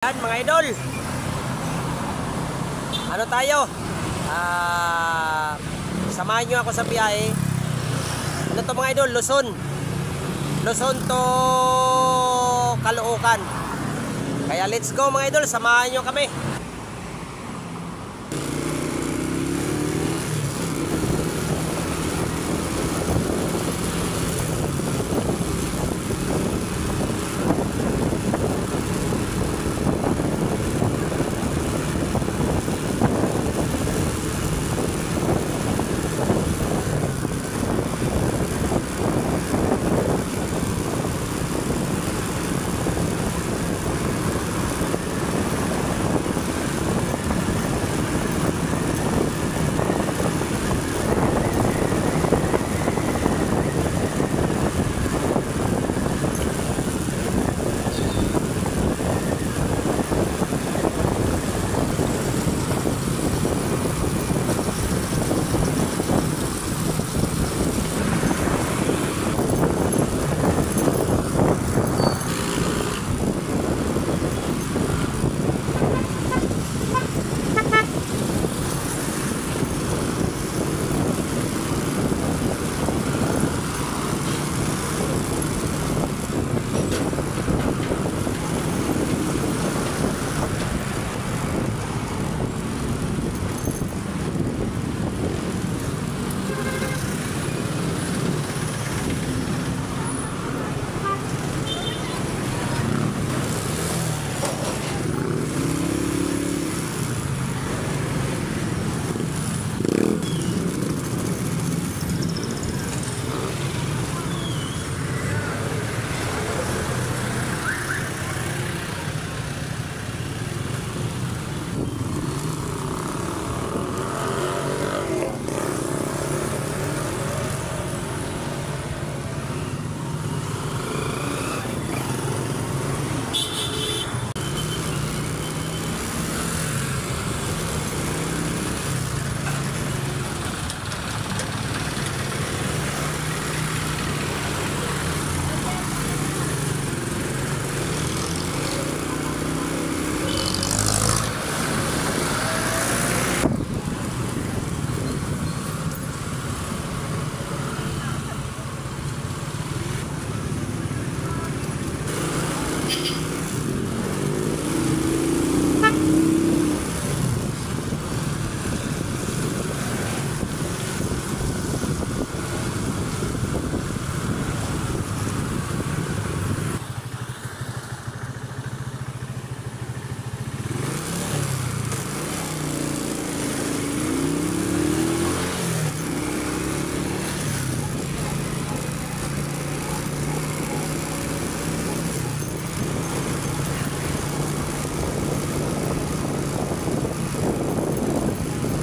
Yan mga idol, ano tayo? Samahan nyo ako sa biyahe. Ano to mga idol? Luzon to Caloocan. Kaya let's go mga idol, samahan nyo kami.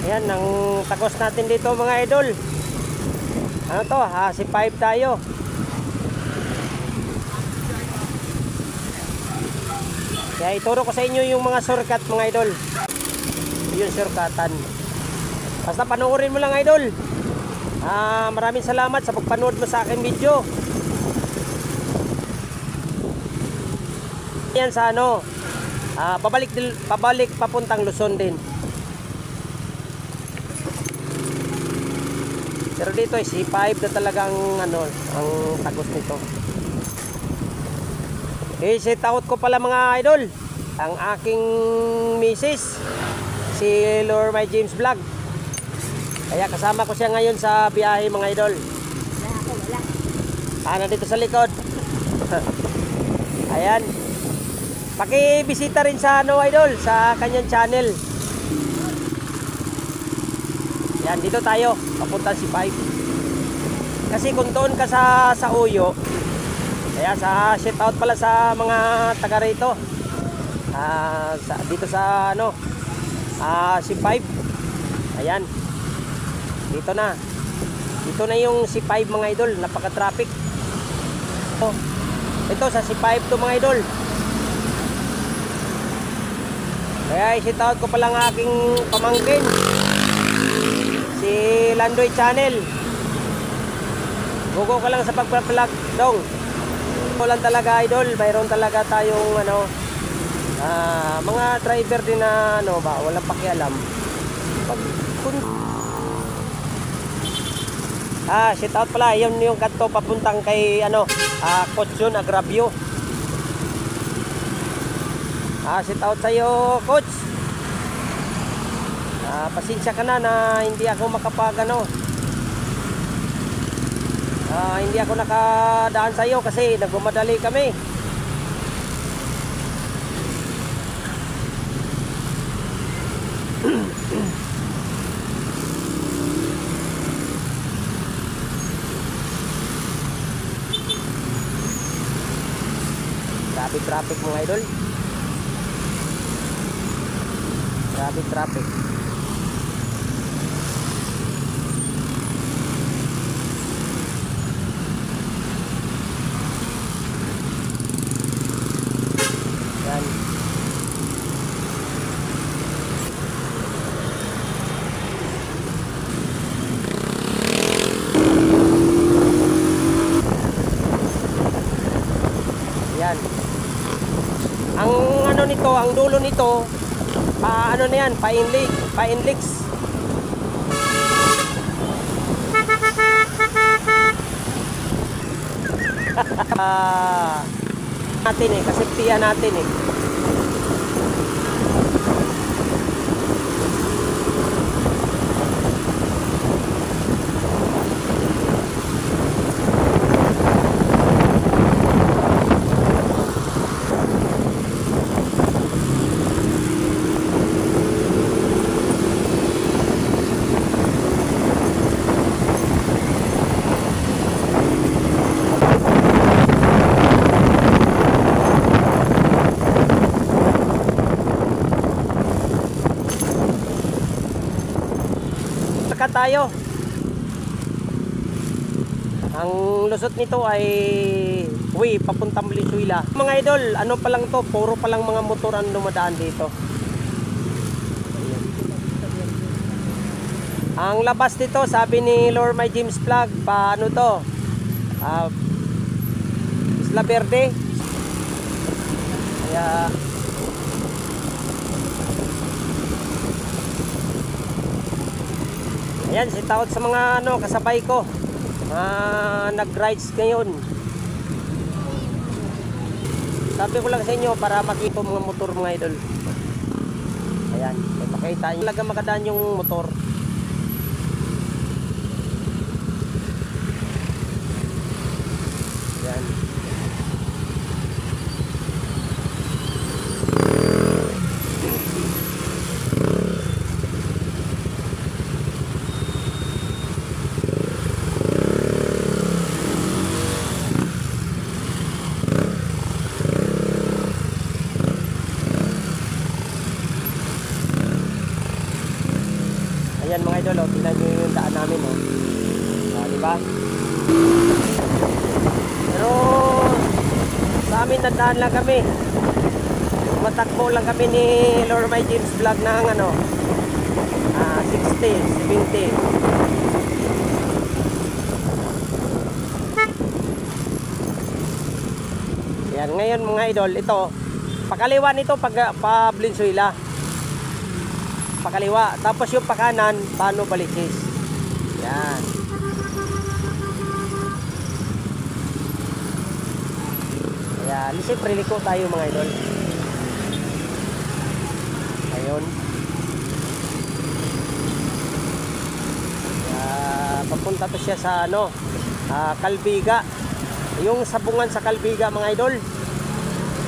Ayan, ang tagos natin dito mga idol. Ano to? C5 tayo. Kaya ituro ko sa inyo yung mga shortcut mga idol. Yung shortcutan. Basta panoorin mo lang idol. Maraming salamat sa pagpanood mo sa akin video. Yan sa ano, pabalik papuntang Luzon din. Pero dito ay C5 na talagang ano, ang tagos nito. Shout out ko pala mga idol, ang aking misis, si Lord My James Vlog. Kaya kasama ko siya ngayon sa biyahe mga idol. Wala. Nandito sa likod. Ayan. Pakibisita rin sa ano idol, sa kanyang channel. Yan, dito tayo, papunta C5. Kasi kung doon ka sa Uyo, kaya sa shout out pala sa mga taga rito. Dito sa ano, C5. Ayan. Dito na. Dito na yung C5 mga idol, napaka-traffic. Ito sa C5 to mga idol. Kaya shout out ko pala ng aking pamangkin, si Landoy Channel. Gugo ka lang sa pagpa-vlog dong. Ito lang talaga idol, mayroon talaga tayong ano, Mga driver din na ano ba, walang pakialam. Pag shout out pala, yun yung kanto papuntang kay ano, Coach Jun Agravio. Shout out sa iyo, Coach. Pasensya ka na hindi ako hindi ako nakadaan sa iyo kasi nagmamadali kami. Grabe traffic mga idol. Grabe traffic. Yan. Yan. Ang ano nito, ang dulo nito, ano na yan, pa-inlix. Natin kasi tiyan natin tayo. Ang lusot nito ay papuntang Valenzuela. Mga idol, ano pa lang to, puro pa lang mga motor ang dumadaan dito. Ang labas nito, sabi ni Lord My James Vlog, paano to? Isla Verde. Kaya ayan, shout out sa mga kasabay ko nag-rides ngayon. Sabi ko lang sa inyo para makita mga motor mga idol. Ayan, ipakita nyo talaga makadaan yung motor. Ayan. Ayan mga idol, tingnan nyo yung daan namin diba? Pero sa amin nadaan lang kami, matakbo lang kami ni Lord My James Vlog ng 60, 70. Ayan, ngayon mga idol, ito pakaliwa nito pa Valenzuela, pakaliwa, tapos yung pakanan paano Baliches. Yan. Kaya siyempre liko tayo mga idol. Ayun. Papunta to siya sa Calbiga. Yung sabungan sa Calbiga mga idol.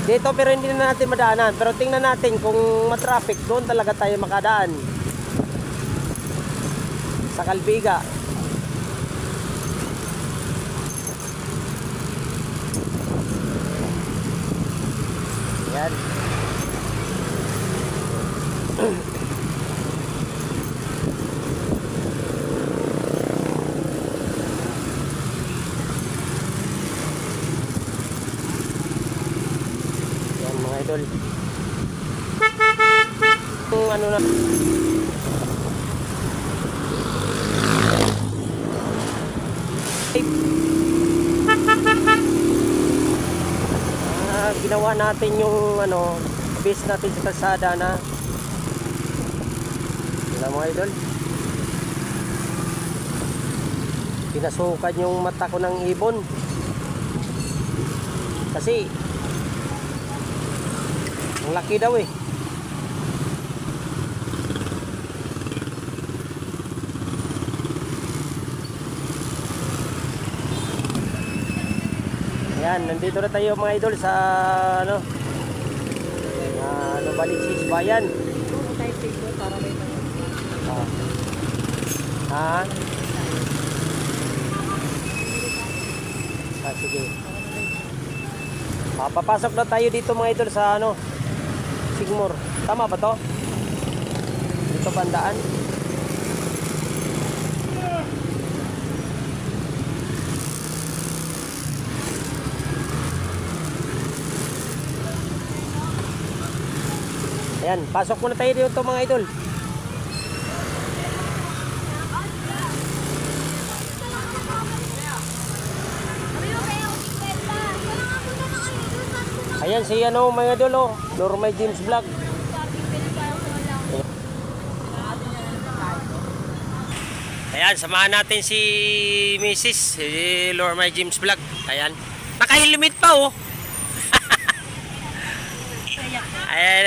Dito pero hindi na natin madaanan. Pero tingnan natin kung matraffic, doon talaga tayo makadaan. Sa Calbiga. Yan. Yan mga idol. Kung ano na ginawa natin yung base natin sa kalsada na yun mga idol, pinasukan yung mata ko ng ibon kasi ang laki daw eh. Yan, nandito na tayo mga idol sa ano, Novaliches Bayan. Sige. Papasok na tayo dito mga idol sa ano, Sigmur. Tama ba to? Dito bandaan. Ayan, pasok muna tayo dito mga idol. Ayan si ano mga idol, oh, Lormay James Vlog. Ayan, samahan natin si Mrs. si Lormay James Vlog. Ayan, naka-helmet pa oh. Ayan.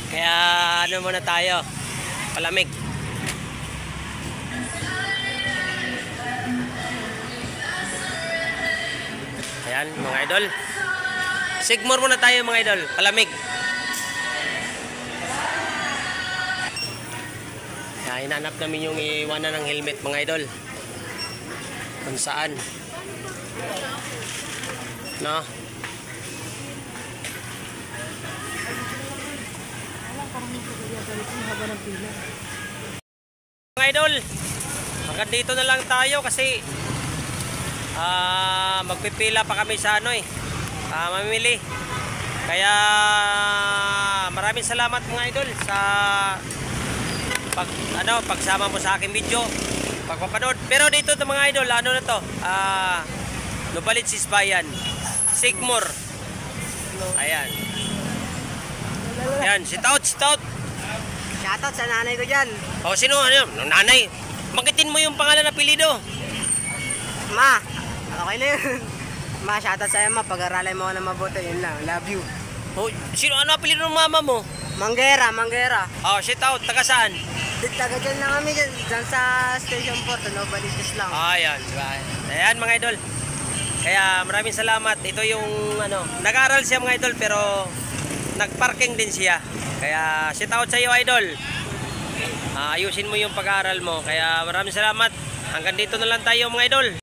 Kaya ano muna tayo, palamig. Ayan mga idol, Sigmur muna tayo mga idol, palamig. Kaya hinanap namin yung iwanan ng helmet mga idol, kung saan no. Mga idol, hanggang dito na lang tayo kasi magpipila pa kami sa ano mamimili. Kaya maraming salamat mga idol sa pagsama mo sa aking video, pagpapanood. Pero dito to mga idol, ano na to, Novaliches Bayan, Sigmur. Ayan. Ayan, sit out. Shoutout sa nanay ko dyan. O, sino? Ano? Nanay. Banggitin mo yung pangalan na apelyido. Ma, okay na yun. Ma, shoutout sa'yo ma. Pag-aralay mo na mabuti. Yun lang. Love you. O, sino? Ano apelyido ng mama mo? Manggera. O, sit out. Taga saan? Taga dyan lang kami dyan. Dyan sa Station 4. Sa Novaliches lang. Ayan. Ayan mga idol. Kaya maraming salamat. Ito yung ano, nag-aaral siya mga idol pero nag-parking din siya. Kaya sit out sa iyo idol. Ayusin mo yung pag-aaral mo. Kaya maraming salamat. Hanggang dito na lang tayo mga idol.